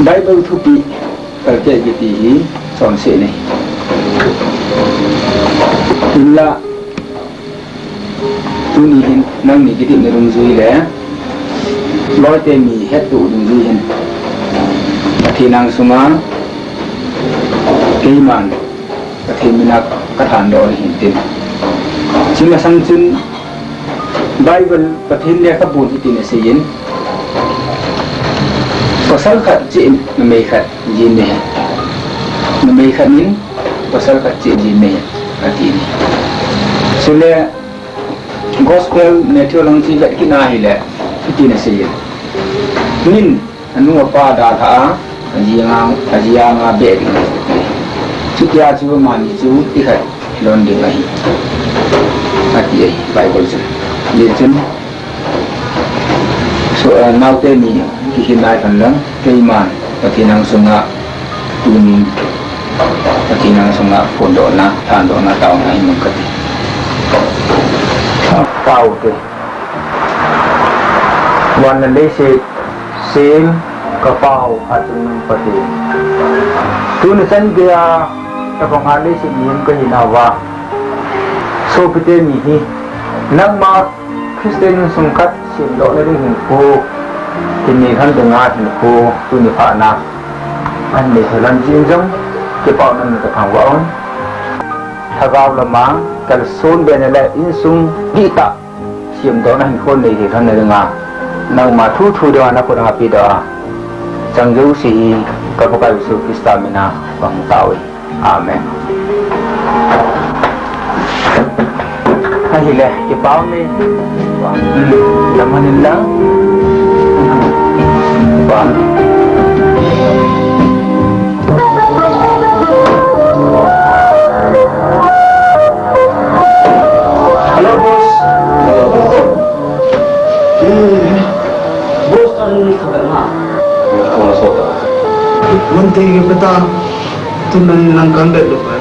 Bible thu pi cái gì chọn sẽ này là tu ni hin nang ni cái điểm này đúng rồi đấy nói tên mi hết tụ đúng rồi hin thì nang suma cái màn thì mình nak cái thằng đó hin tin chỉ là sang chân Bible cái thiên này các buồn thì này sẽ yên pasal kat cik namai kat jin ni namai kat ni pasal kat cik jin ni hati ni sule gospel netio lang ti kat kina hile itu ni saja nin anu apa dah tha ajiang be ni sukia chu mani chu ikat lon de lai hati ai Bible chu legend so now te ni kihinay kan lang kay man pati nang sunga tunin pati nang sunga pondo na tando na tao na imong kati tao ke wan na lese sim kapao atun pati tunisan kaya kapang ali si iyon kahinawa so pite nihi nang mga Kristen sungkat sindo na rin po kini kan dengar info tu ni pak nak ane jalan jinjang ke pak nan ke pangwaon thagau lama kal son benele insung kita siam do na hon nei he kan dengar nang ma thu thu do na ko na pi do changjau si ka pakai su kristamina bang tawi amen hile ke pau ni lamanin Bang. Halo bos. Bos ani kabar ma. Kamu sota. Munti beta tunan nang kandet depan.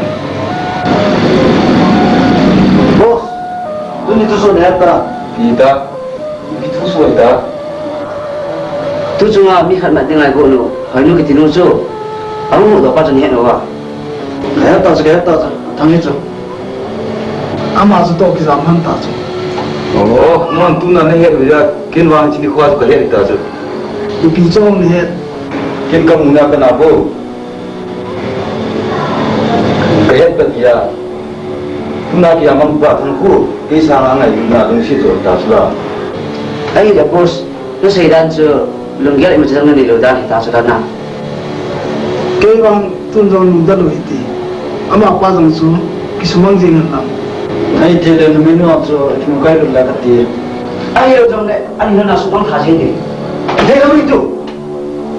Bos. Tuni tu so neta. Kita. Itu so ita. Tu cuma mi khat mat tingai ko no hanu ki tinu so amu do pa chen he no wa Kaya ta tangi tu. Ama tu to kisah man ta tu. Oh, man tu na ne he ya kin wang chi khwa ko he ta so. Tu pijong ni he. Kin kam na kana bo. Kaya ta ya. Tu na ki amang ba thang ku ki sa nga ngai na dong si zo ta sula. ai da bos tu sei dan so lunggel macam mana ni lo dan kita sudah nak Kaya bang tunjong nuda lo iti. Ama apa jang su kisumang jingan nam. Ai the le nu no so nu kai lu la ka ti. ai lo jong le ani na su bang khajin ni He lo itu.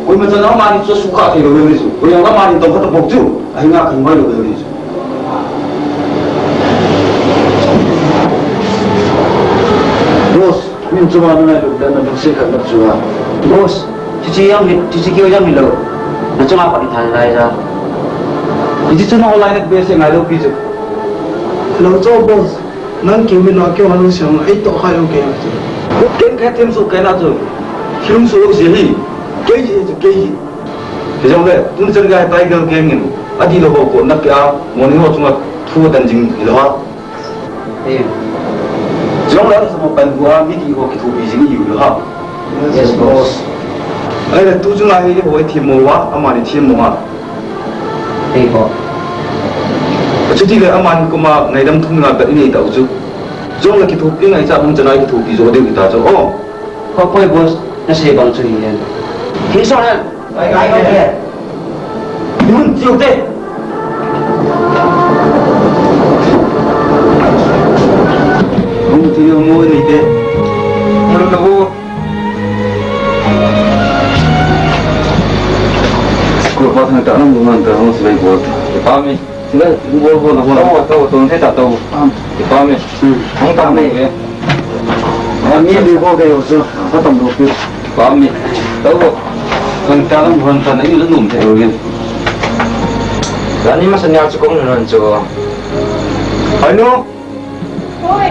Oi ma na ma ni so su ka ti lo lo su. Oi nga ma ni tong ka to bok chu. Ai nga kan mai lo lo su. Bos, min cuma nuna lo dan na se kat cuma. bos cici kio yang ni lo na cuma apa ni thai lai ra Iti chu na online at base ngai lo pi chu. Lo cho bos, nang kêu min lo kêu hanu siang ai to khai lo kêu tu. Ko ken kha tem su kai na chu. Hirum su lo si hi. Kaya je kaya. Thế trong đấy, chúng chân gai tay gel game nghìn, đi lo hồ nắp kia, morning ho chúng ta thu tận chính lo. eh Trong đó là một phần của mỹ kỳ hồ kỳ thu bị dính nhiều lo. yes bos Ấy là tu chúng ai cái hồi thêm mồ quá, mà đi thêm mồ à. eh bos Chứ thì là mà cũng mà ngày đâm thung là cái này tàu chứ. Trong là kỳ thu cái ngày sao không chân ai kỳ thu bị rồi đều bị ta cho. Ô, ko poi bos na sei bang chui hen hi so hen ai ai nhưng chiều tê. Không thì mua gì thế? Mua đâu mua? Cô có thằng cháu nó muốn ăn không sẽ lấy bột. Cái bao mi, chứ đấy mua là mua tàu tàu thế tàu cái bao mi, không tàu này vậy. Mà mi đi vô cái hồ sơ, có tầm độ kia. Bao mi, tàu thằng cháu nó muốn thằng ấy nó nụm thế rồi. Ani masa nyal cukup nunun cu. Anu, Oi,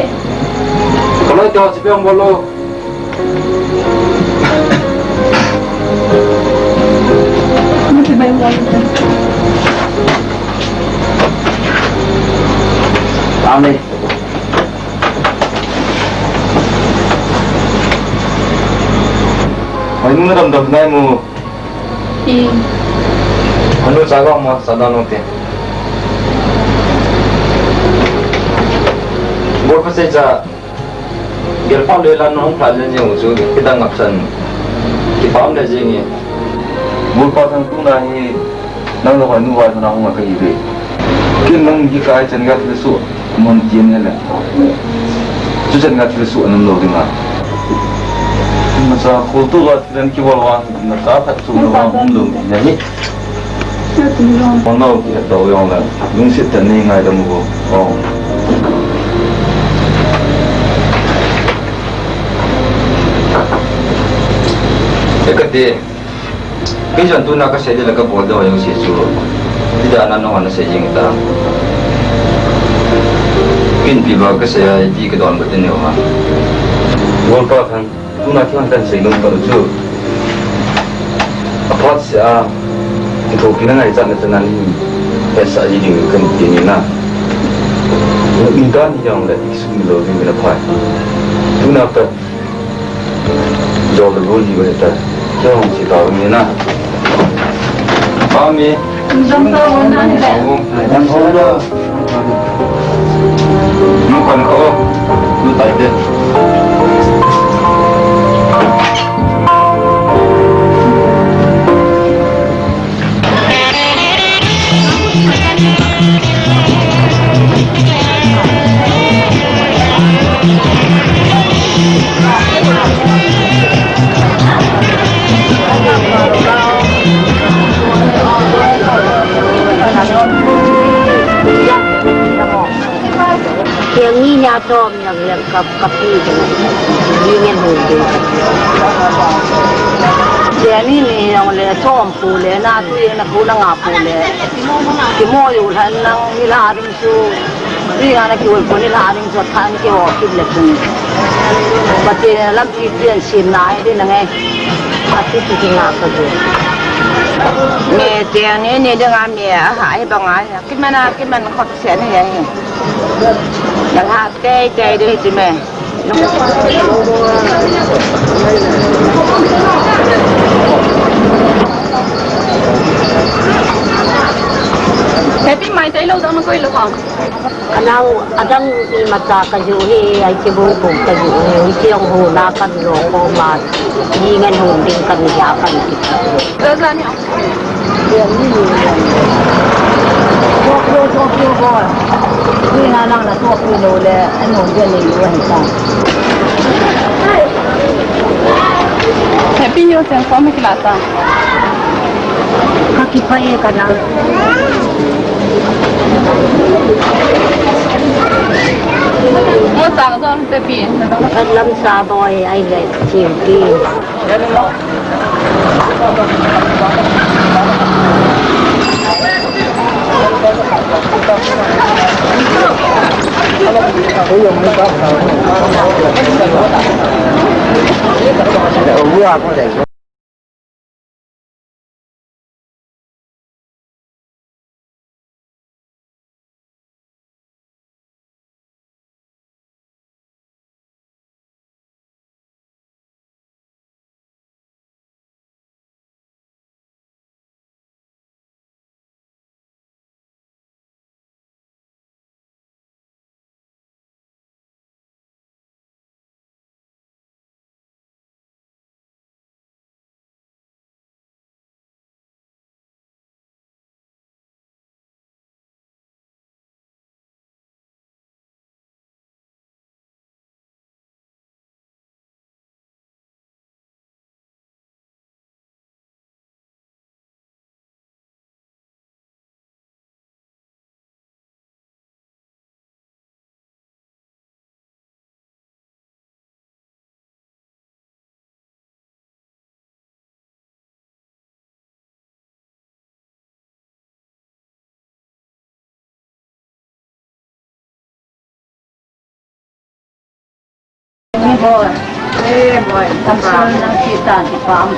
kalau jauh sih yang bolu. Làm đi. Anh muốn đâm này mu. Anh muốn sao mà sao đó nông tiền. Bố có sẽ ra. Biar pau le lan nong phal le jeng su kita ngapsan. Ki pam le jeng ni. Bố có thằng tu na hi nang lo nu wa na hong ka ide. Kin nang ji kai chen ga su mon jin ne le. Chu chen ga su nam lo dinga. Masa kultu ga dan ki wal wan na ta phat su na hong lu ne ni. Mon no ki to yong la. Lung sit tan ni ngai da mu go. Oh. Ekati, kisah tu nak saya jadi lagi bodoh yang sesu, tidak anak orang saya yang kita. Pin piba ke saya di kedon betul ni orang. Walaupun kan tu nak kita kan saya nombor tu. Apa sih itu kita ngai jangan jangan ni pesa jadi kan ini na. Minta ni yang dah isu ni loh ni nak apa? Tu nak apa? Jauh lebih boleh tak? Jauh si tahu ni na. Kami. Jauh dah. Bukan kau, tu tak ada. Yang ni nyatom yang kapi dengan ingin hudu. Jadi ni yang le tom pule na tu yang nak guna ngapule. Kimo yu han nang nilaring su. Ni anak kiwal ko nilaring su tan kiwo kiblepun. Pati lam ipian sinai din nang ati titinga ko din. Ni tiang ni dengan ni hai bangai. Kiman khot sen ni yang. Yang hak cai deh tu meh. Happy mai tay lâu đâu nó quay được không? Anang adang mata kajuhi ay kibubu kajuhi siyang hula kan roko mat ingan hunding kan yakan kita. Ra nhỉ? Yang ni Tokyo boy. Kui na lang na Tokyo le ano diyan ni Yuan sa. Happy New Year sa mga klasa. Kakipay ka na. Mo sa ko sa pi. Alam sa boy ay like chimpi. Boy, boy, tamsul ng kita di pam.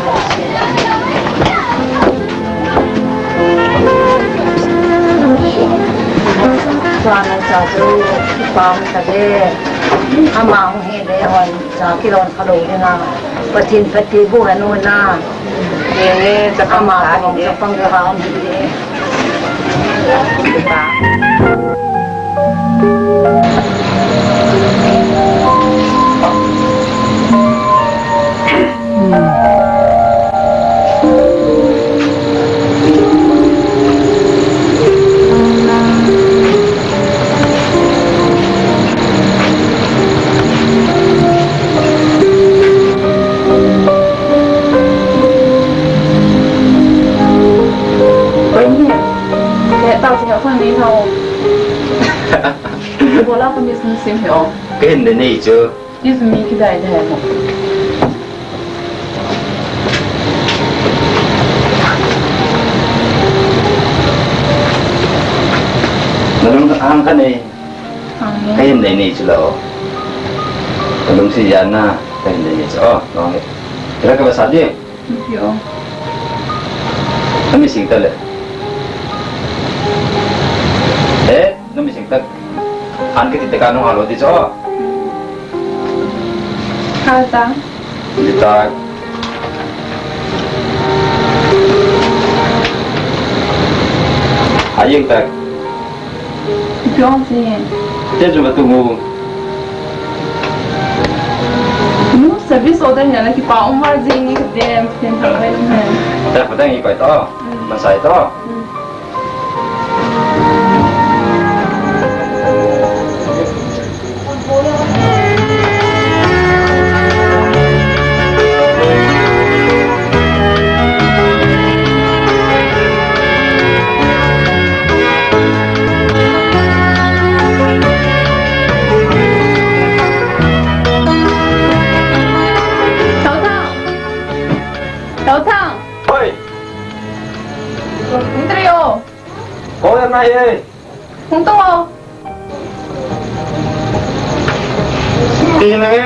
suana satu pam tade amang hele hon sa kilon khalo na patin pati bu hanu na ye sa ama ko sa panghaon di ba Bola kami sim heo. cái hình này này chưa This me kidai de mo. nó đúng ăn cái này cái hình này này chưa lỡ nó đúng thời gian na cái hình này này chưa nó cái cái bahasa dia Yo. nó mới sinh tới nó mới sinh tới ăn cái thịt cá nó halo đi cho Kata. kita ayang tak Pion si. dia cuma tunggu Nu service order nyala ki pa umar jing ni dem tem tamai na. dah patang ikut to masai to Tao thang. oi Utrio. có em này ơi Hung tong. tin này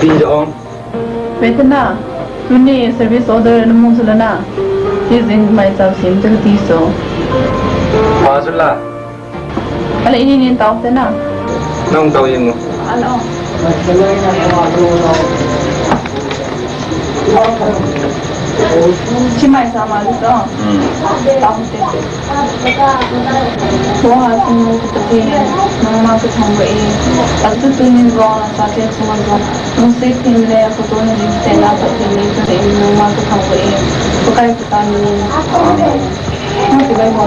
tin cho ông Betana. Tuni service order na mo sila na. Is in my sub sim to tiso. masuklah Ala ini ni tao tena. nong tahu yang Ano. Chimay sama dito. Tao te. Buha sino tapi mama ko thangwa e. Agto tunin ro sa te sumaga. Nung say tinle ako to na din tela pa tinle to te mama ko thangwa e. Bukai kita ni. Ano ti bai mo.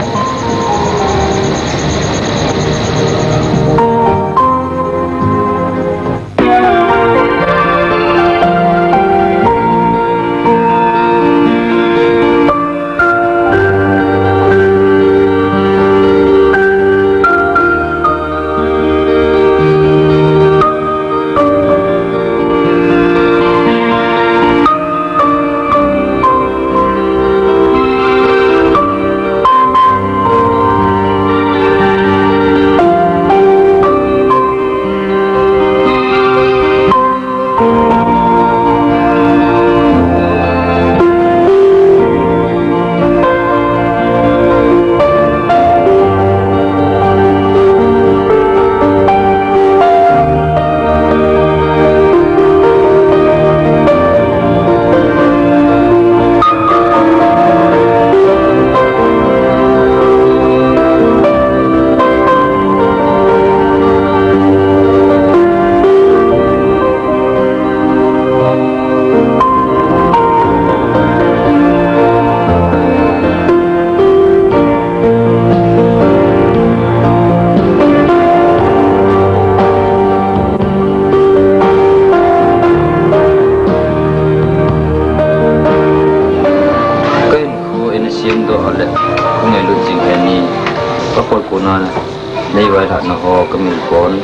nei vai tha na ho kamil kon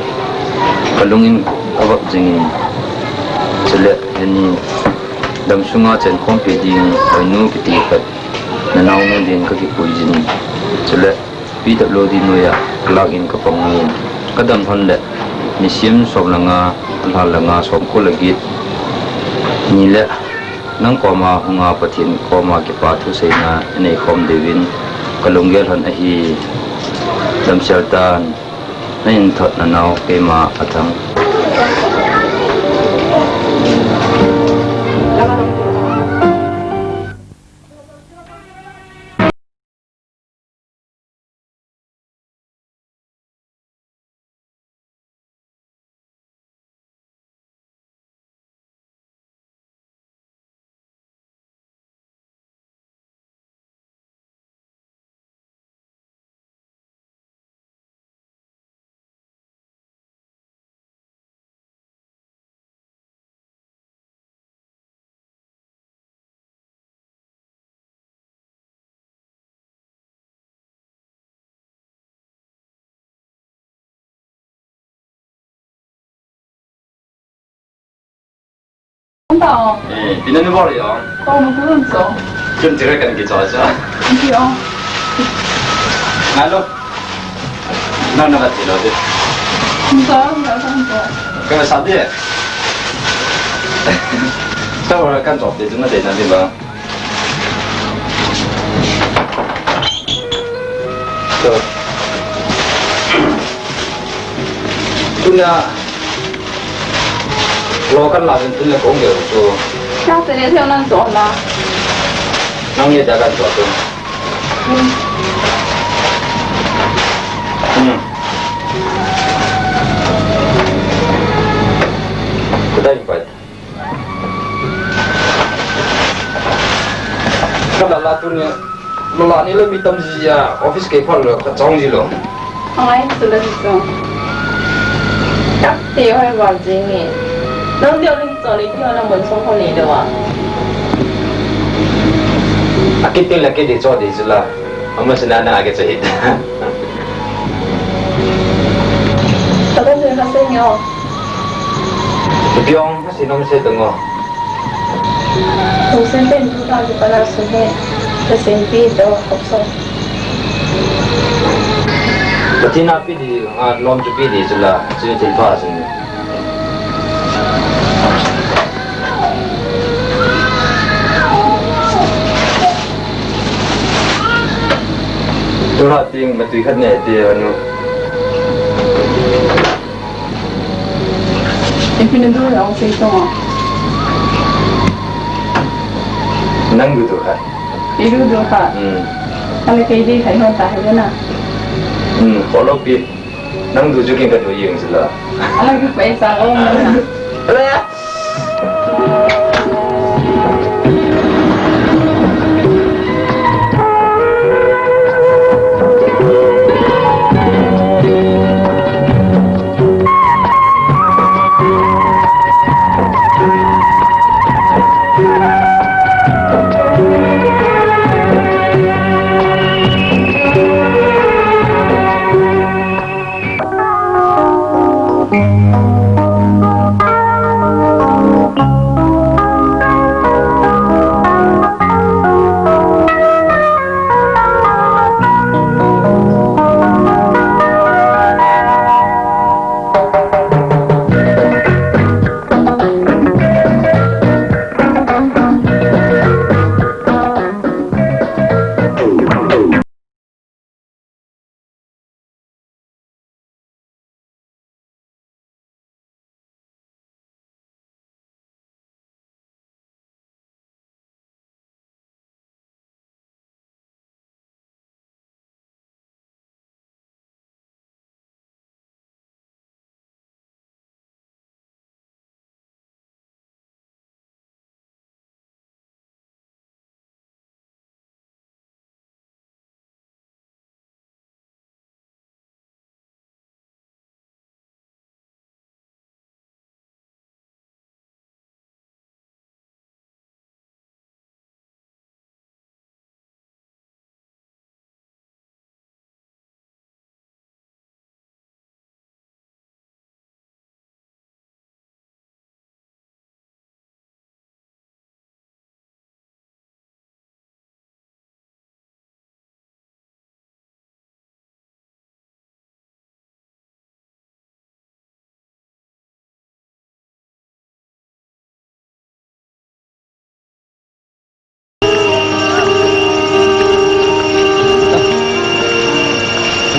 kalungin awak jingin chele ani dam sunga chen khom pe ding ainu piti pat na naw ne din ka ki puijin chele pi da lo di no ya lag in ka pangin kadam hon le ni sim sob langa hal langa som ko lagi ni le nang ko ma hunga pathin ko ma ki pa thu sei na nei khom devin kalunggel han ahi dam sheltan nain thot na nau ke ma athang Tao, Pina ni bori ya kau mau turun so? jom tira kan ki cha cha Iya. ngalo na na ti lo de Enggak, enggak sampai. ka sa de sa wa kan job de na de na de ba so tuna lo kan la den tuna kong ge so 下次你听咱做啦。 nang ye da kan so to Kudai empat. Kalau lah tu ni, malah ni lebih tam dia office ke pun lo, kacau je lo. 哎，是的，是的。chắc thì hơi vào gì nhỉ? Nó điều linh giờ lý theo là muốn sống không lý được à? Akit tu lagi di jauh di sila, amma senana agak cahit. Tao có chuyện phát sinh không? Biong masih nom saya tengok. Tôi xem tên chúng ta thì phải là số hệ, tôi xem phí cho học xong. Berarti napi di lom cupi di sila, jadi telpas ni. Tuh ting betul kan ni dia anu. Em phim nên tôi là ông xây xong à? Nang gitu kan. Đi đưa được hả? Anh cái đi thấy hơn tại thế nào? Kalau pi nang tu juga kan tu yang sila. Anh cái phải sao ông nữa? Ada.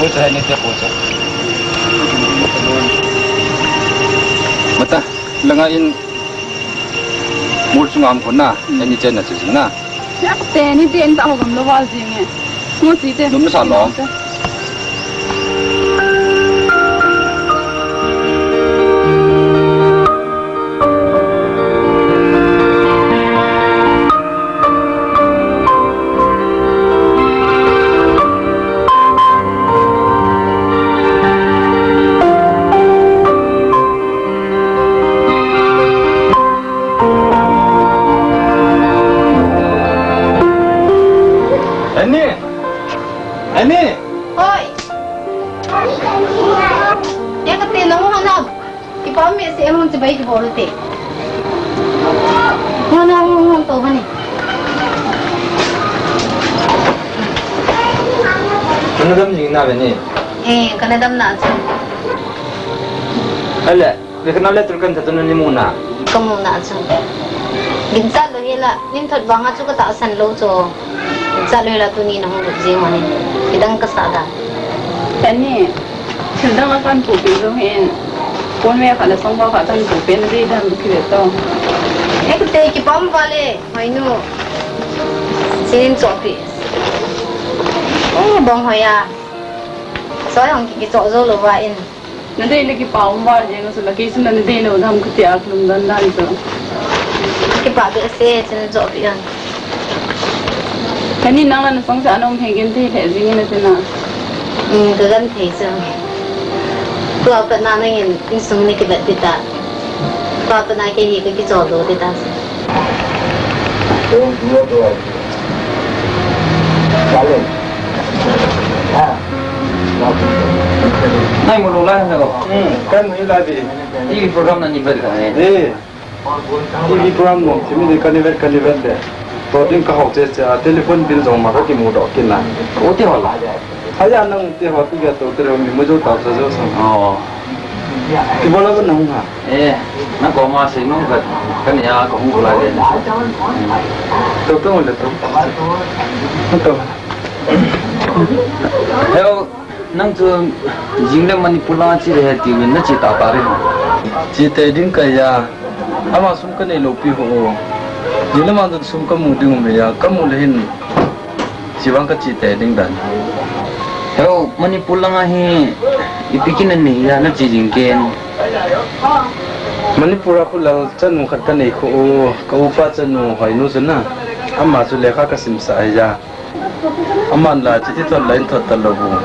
Gue saya ni tiap bocah. Mata lengain mulsungam kona, ini cina cina. Tè ni tiền tạo cầm nó vào gì nghe. Mua gì thế? Đúng sao lo? Ini. Oi. Ya kata nong hanap. Ipa me se emon se bai ke bolte. Mana ngomong to bani. Mana dam ni na bani? Kana dam na chu. Ala, kenal le turkan satu ni muna. Kamu na chu. Ginsa lo hela, nim thot banga chu ka ta san lo cho. Ginsa lo hela tu ni na hong je mani. Idang kasada. Ini sedang akan kopi tu hen. Pun me kalau sangka kat tan kopi ni dah bukit itu. Kata kipam wale, mainu. Sinin copi. Bang hoya. Saya orang kiki cok zo lo wain. Nanti lagi pawang bar je, nggak lagi sana nanti lo dah mukti aku belum dan itu. Kipa tu se sinin copi kan. Ini nangan sangsa anong pengen tu lezing ni tu na. Kegan teaser. Tu apa nama yang insung ni kita tidak. Tu apa nama yang kita jodoh tidak. Balik. Nai mulu lah nak. Kan ni lagi. Ini program nanti berkan. TV program mo, sini di kaniver deh. Boarding ka hok je telephone bill jong ma ka ki mu do kin na. Oti hola. Saya nang te ho tu ya to tere mi mo jo ta so jo sang. Oh. Ki bola ba nang ha. Nak kau masih nunggu kan ya kau nunggu lagi. To to mo le to. To. Hello, nang tu jingle manipula ciri hati ni nak cita apa ni? Ji te ding ka ya. Ama sum ka ne lo pi ho. Jile ma tu sum ka mu ding me ya, ka mu le hin. Jiwang ka ji te ding dan. Hello, manipula ngahi ipikin ni ya nak jingken. Manipura ko lang chanu khat ka nei ko ka upa chanu hoi nu sana. Ama su lekha ka sim sa ya. Aman la chiti to lain thot talobu.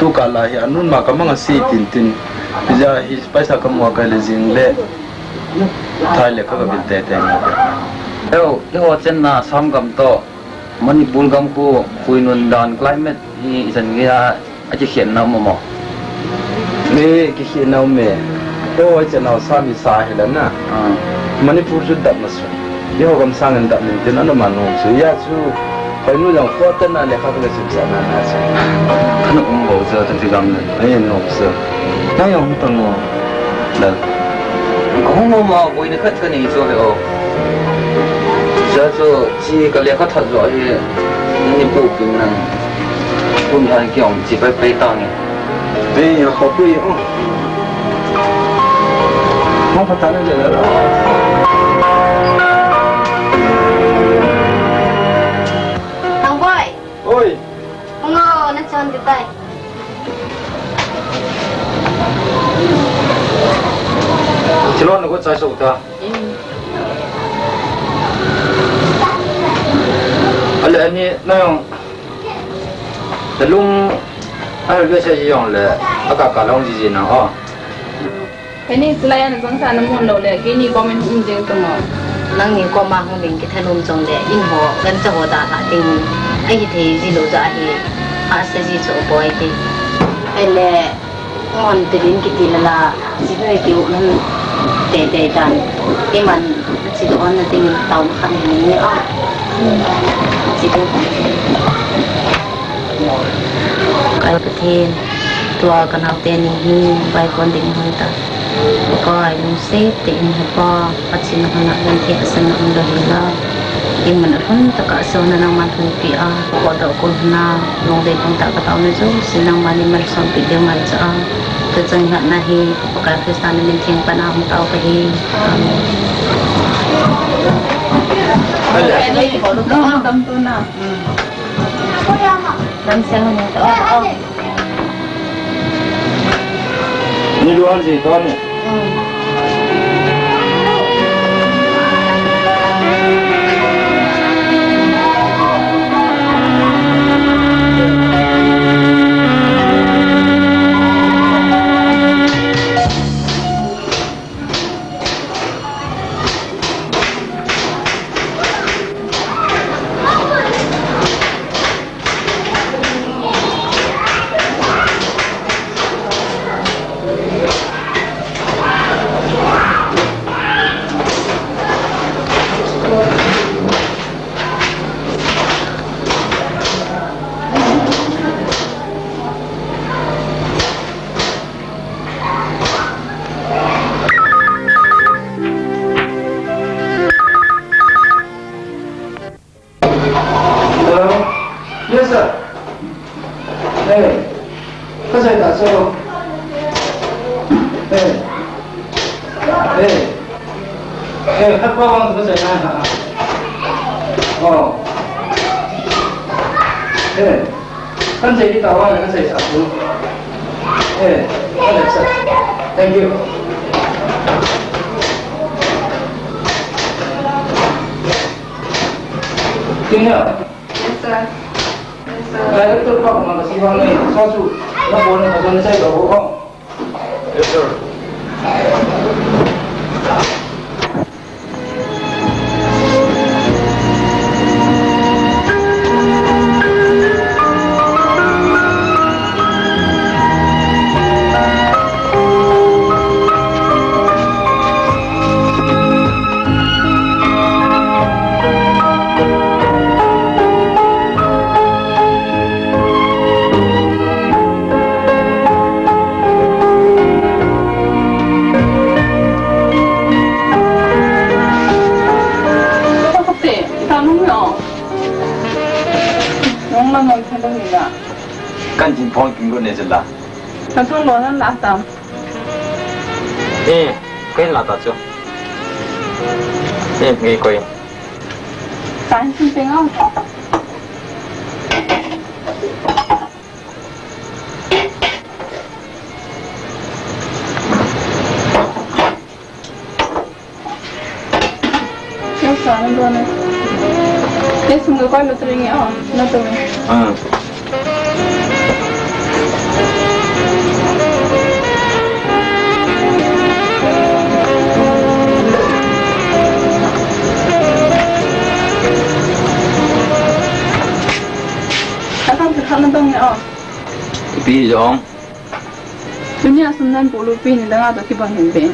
Tu kala hi anun ma ka manga si tin tin. Ja hi paisa ka mo ka le jing le. Thai le ka ka bil te te. Hello, yo chen na sam gam to manipul gam ko kuinun dan climate hi isan gaya aja khian na mo. Me ki hi nau me. To wa chen nau sa mi sa hi la na. Manipur ju dat mas. Yo gam sangan dat min tin anu manu su ya su. Hoi nu yang fo tan na le ka ka sim sa na na su. Kan ong bo je tan ti gam ne. Ai no su. Na yang tang mo. Dan kau mau boy ni kat kan ni so hello. Jadi si kalau kau tak jual ni bukan nang pun hari kiam si pai tang ni. Be ya ho pu yo. Mo pa tan je la. Ang boy. Oi. Ngo na chon di tai. Celon aku cai suka. Ala ni nang telung ada biasa yang le agak kalau di sini ah. Ini selain sangsa namun lo le, kini komen jeng tu mo. Nang ni ko ma hong ding ki thanum jong le in ho gan cha ho da ha ding. Ai the ji lo za hi. A sa ji cho boy ki. Ai le on tin ki ti la ji ne ki u nan te dan. Ki man ji do on ting tau khan ni a. Ji do. Ai ka then tua kan au te ni hi bai kon ding hon ta. Ko ai nung se te in ha pa pachin ha na gan the asan ang la hila Yung manapun taka na ng mantun pia ko daw ko na nung day kong takataw na jo silang manimal sa video man sa katsanghat na hi pagkakristan na minting panahon tao kahi Tamto na. dan siya mo to Ni luan si to ni. Yes, sir. Hey, kasi ta so. Hey. Hey. Hey, hapa wang kasi na. Oh. Hey. Kan saya ditawa kan saya satu. Hey, ada sir. Thank you. Tinggal. Yes, sir. Director Pak Makasibang ni Sasu na boleh macam ni saya bawa. Yes sir. Ngon thay đông gì ạ? 赶紧跑经过那是啦。 Thằng thằng đó nó lạ tầm. 哎，可以拿到走。哎，没可以。 Sáng xinh xinh không? Kéo sáng luôn này. Để xong rồi quay lượt ring nhá, nó tụi mình. Ừ. Nó đông nhá. Bây giờ Dunia sundan bolu pin ni dengar tu kiban hemben.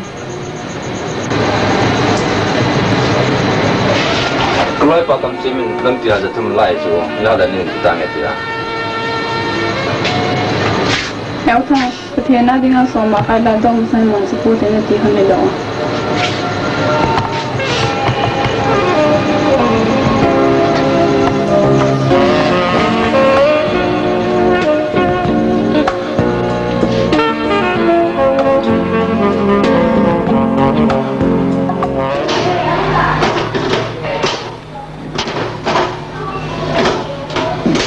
kalau pakai semen nanti ada teman lain tu, nak ada ni kita ni dia. Yang tu pertiana dengan sama ada dong saya mau sebut dengan tihan ni dong.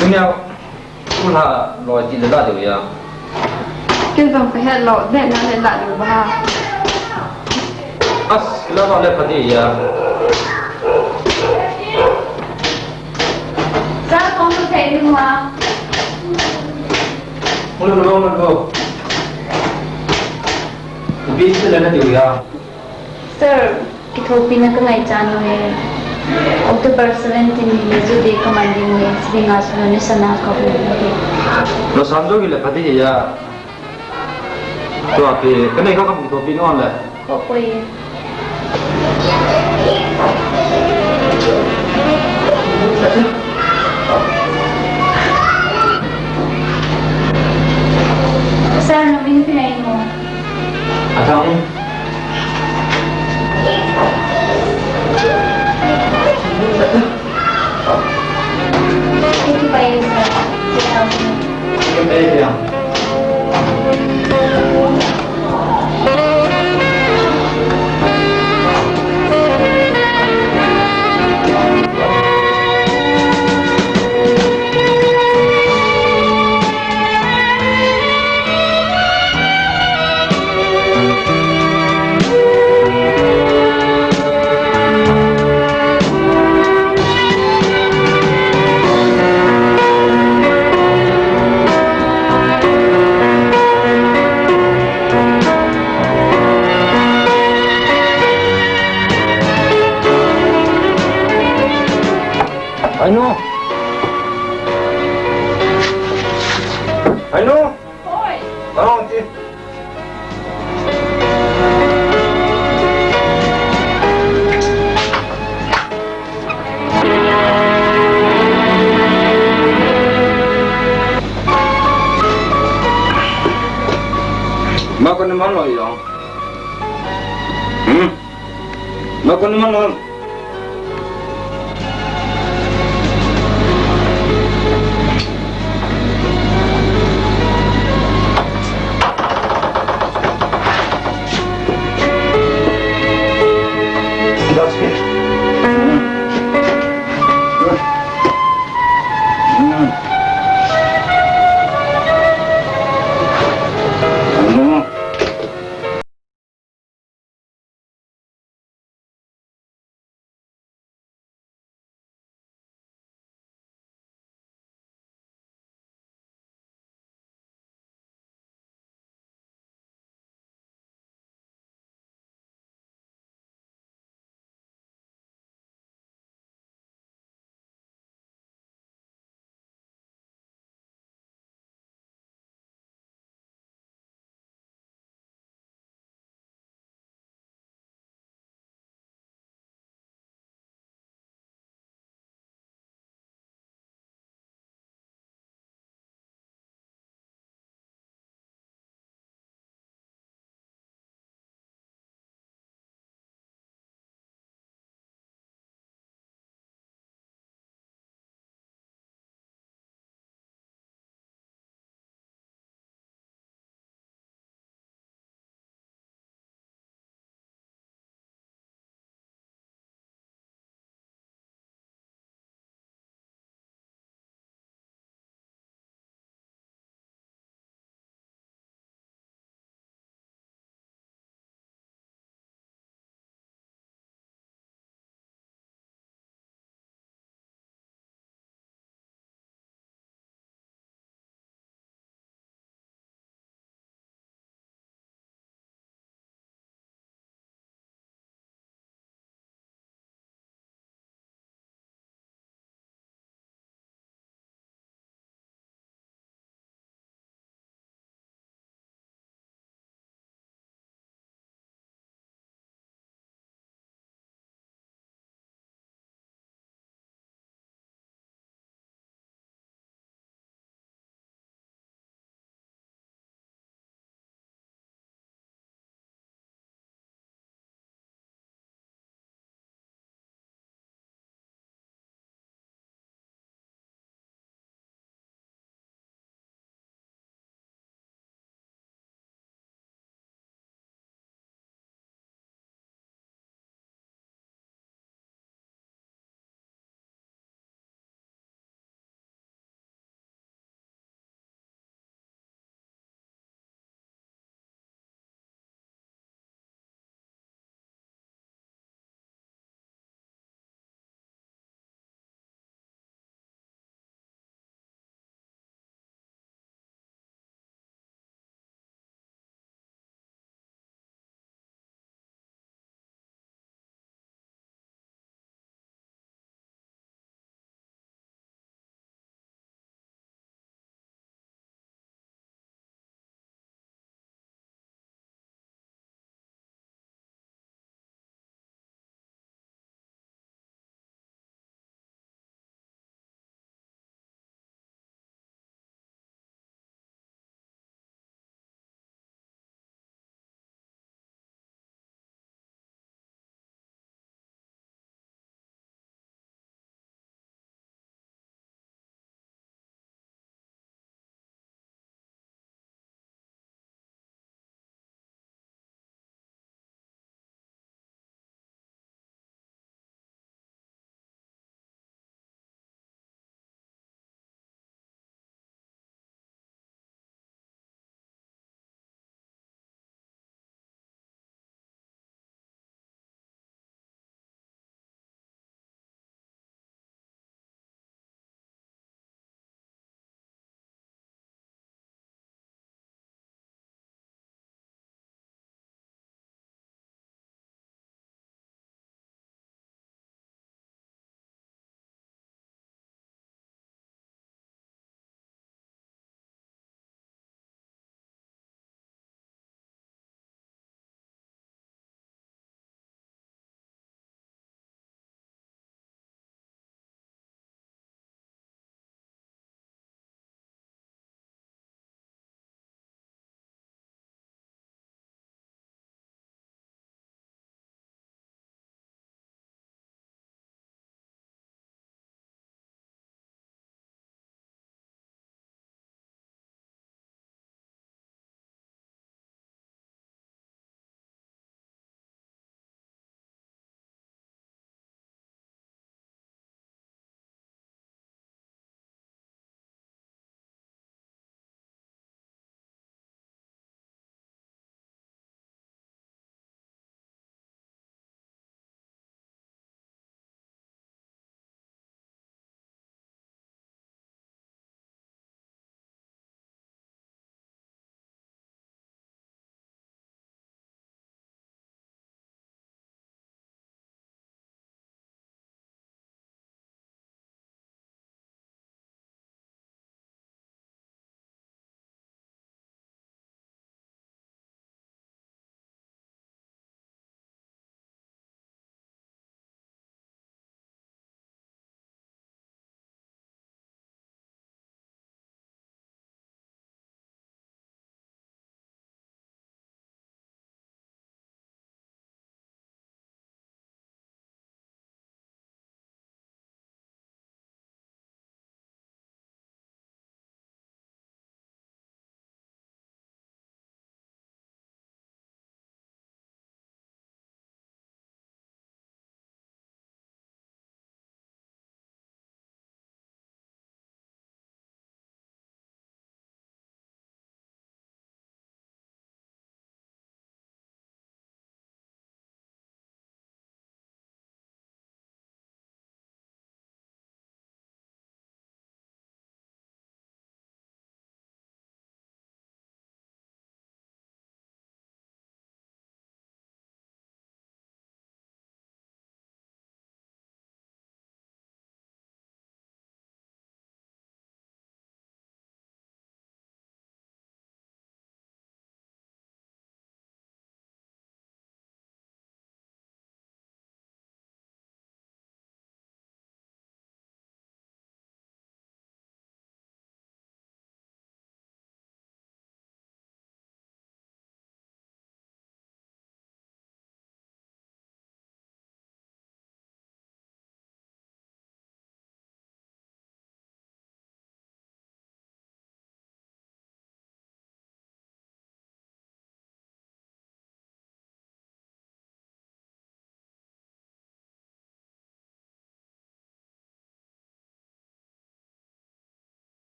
Punya pula loi di lelah tu ya. Cái dòng phải hẹn lọ để nó lên lại được ba. As lelah leh padi ya. Ra con có thể đi mà. Mulu. Lebih tu lelah tu ya. Sir, kita pina ka ngai chano hai. October 17 ni जो day commanding में श्री नासुन ने सना का हो गया Lo samjo gila padi ya. Tu api, kena kau kamu tu pinuan le. को कोई sir नवीन पिनाई हो Asam. Long chứ. Makan naman lo yun. Makan naman lo.